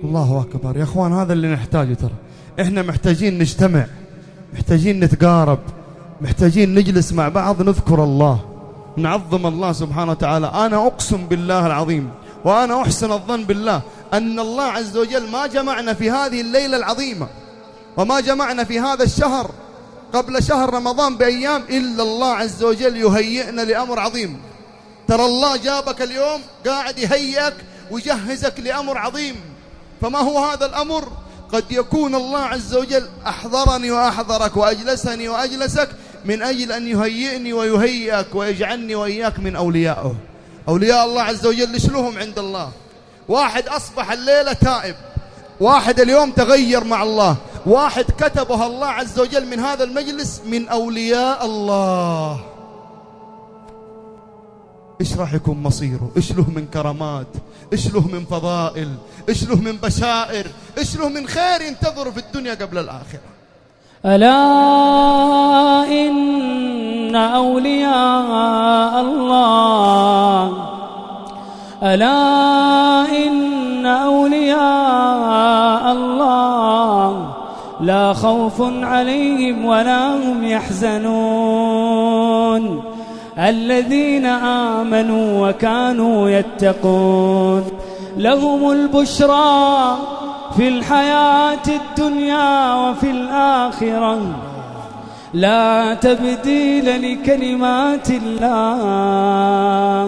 الله أكبر يا أخوان، هذا اللي نحتاجه. ترى إحنا محتاجين نجتمع، محتاجين نتقارب، محتاجين نجلس مع بعض نذكر الله، نعظم الله سبحانه وتعالى. أنا أقسم بالله العظيم وأنا أحسن الظن بالله أن الله عز وجل ما جمعنا في هذه الليلة العظيمة وما جمعنا في هذا الشهر قبل شهر رمضان بأيام إلا الله عز وجل يهيئنا لأمر عظيم. ترى الله جابك اليوم قاعد يهيئك ويجهزك لأمر عظيم. فما هو هذا الأمر؟ قد يكون الله عز وجل أحضرني وأحضرك وأجلسني وأجلسك من أجل أن يهيئني ويهيئك ويجعلني وإياك من أوليائه. أولياء الله عز وجل إيش لهم عند الله؟ واحد أصبح الليلة تائب، واحد اليوم تغير مع الله، واحد كتبها الله عز وجل من هذا المجلس من أولياء الله. إيش راح يكون مصيره؟ إيش له من كرامات؟ إيش له من فضائل؟ إيش له من بشائر؟ إيش له من خير ينتظره في الدنيا قبل الآخرة؟ ألا إن أولياء الله، ألا إن أولياء الله لا خوف عليهم ولا هم يحزنون الذين آمنوا وكانوا يتقون لهم البشرى في الحياة الدنيا وفي الآخرة لا تبديل لكلمات الله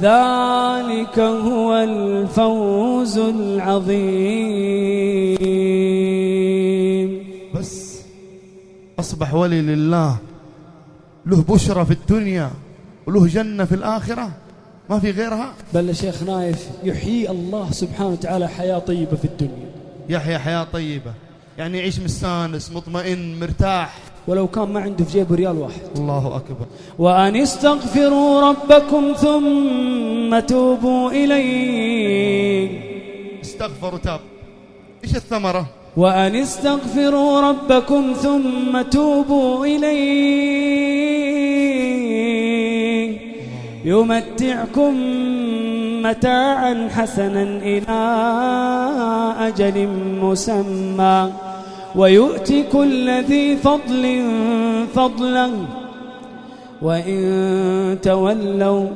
ذلك هو الفوز العظيم. بس أصبح ولي لله له بشرى في الدنيا وله جنة في الآخرة، ما في غيرها. بل يا شيخ نايف يحيي الله سبحانه وتعالى حياة طيبة في الدنيا. يحيى حياة طيبة يعني يعيش مستانس مطمئن مرتاح ولو كان ما عنده في جيبه ريال واحد. الله أكبر. وأن استغفروا ربكم ثم توبوا إليه. استغفر وتاب، إيش الثمرة؟ وأن استغفروا ربكم ثم توبوا إليه يمتعكم متاعا حسنا إلى أجل مسمى ويؤتي كل ذي فضل فضلا وإن تولوا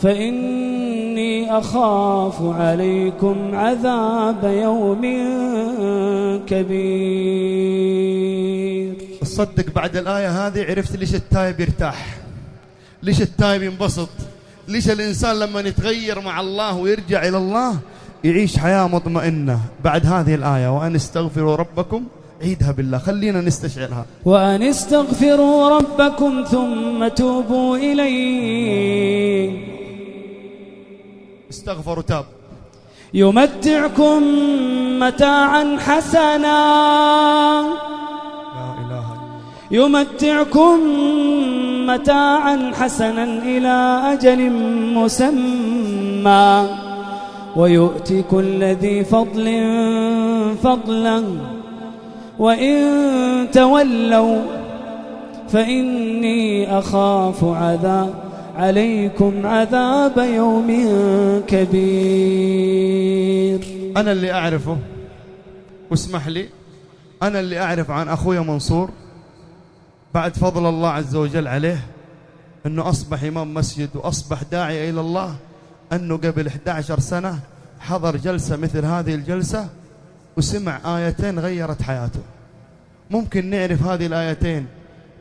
فإني أخاف عليكم عذاب يوم كبير. تصدق بعد الآية هذه عرفت ليش التائب يرتاح، ليش التائب ينبسط، ليش الإنسان لما يتغير مع الله ويرجع إلى الله يعيش حياة مطمئنة. بعد هذه الآية وأن استغفروا ربكم، عيدها بالله، خلينا نستشعرها. وأن استغفروا ربكم ثم توبوا إليه. استغفر وتاب. يمتعكم متاعا حسنا، لا إله إلا الله. يمتعكم متاعا حسنا إلى أجل مسمى ويؤتي كل ذي فضل فضلا وإن تولوا فإني أخاف عليكم عذاب يوم كبير. أنا اللي أعرفه، واسمح لي، أنا اللي أعرف عن أخويا منصور بعد فضل الله عز وجل عليه أنه أصبح إمام مسجد وأصبح داعي إلى الله، أنه قبل 11 سنة حضر جلسة مثل هذه الجلسة وسمع آيتين غيرت حياته. ممكن نعرف هذه الآيتين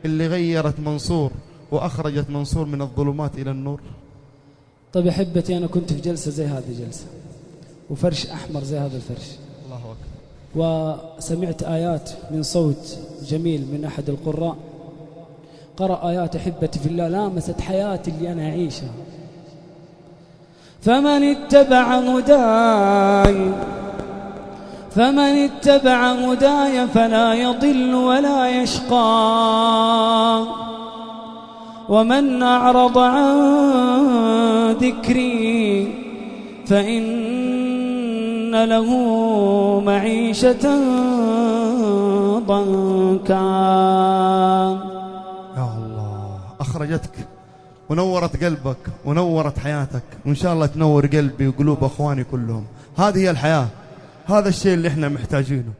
اللي غيرت منصور وأخرجت منصور من الظلمات إلى النور؟ طيب يا حبتي، أنا كنت في جلسة زي هذه الجلسة وفرش أحمر زي هذا الفرش، الله أكبر، وسمعت آيات من صوت جميل من أحد القراء، قرأ آيات أحبتي في الله لامست حياتي اللي أنا أعيشها. فمن اتبع هداي فلا يضل ولا يشقى ومن أعرض عن ذكري فإن له معيشة ضنكا. يا الله، أخرجتك ونورت قلبك ونورت حياتك، وإن شاء الله تنور قلبي وقلوب أخواني كلهم. هذه هي الحياة، هذا الشيء اللي احنا محتاجينه.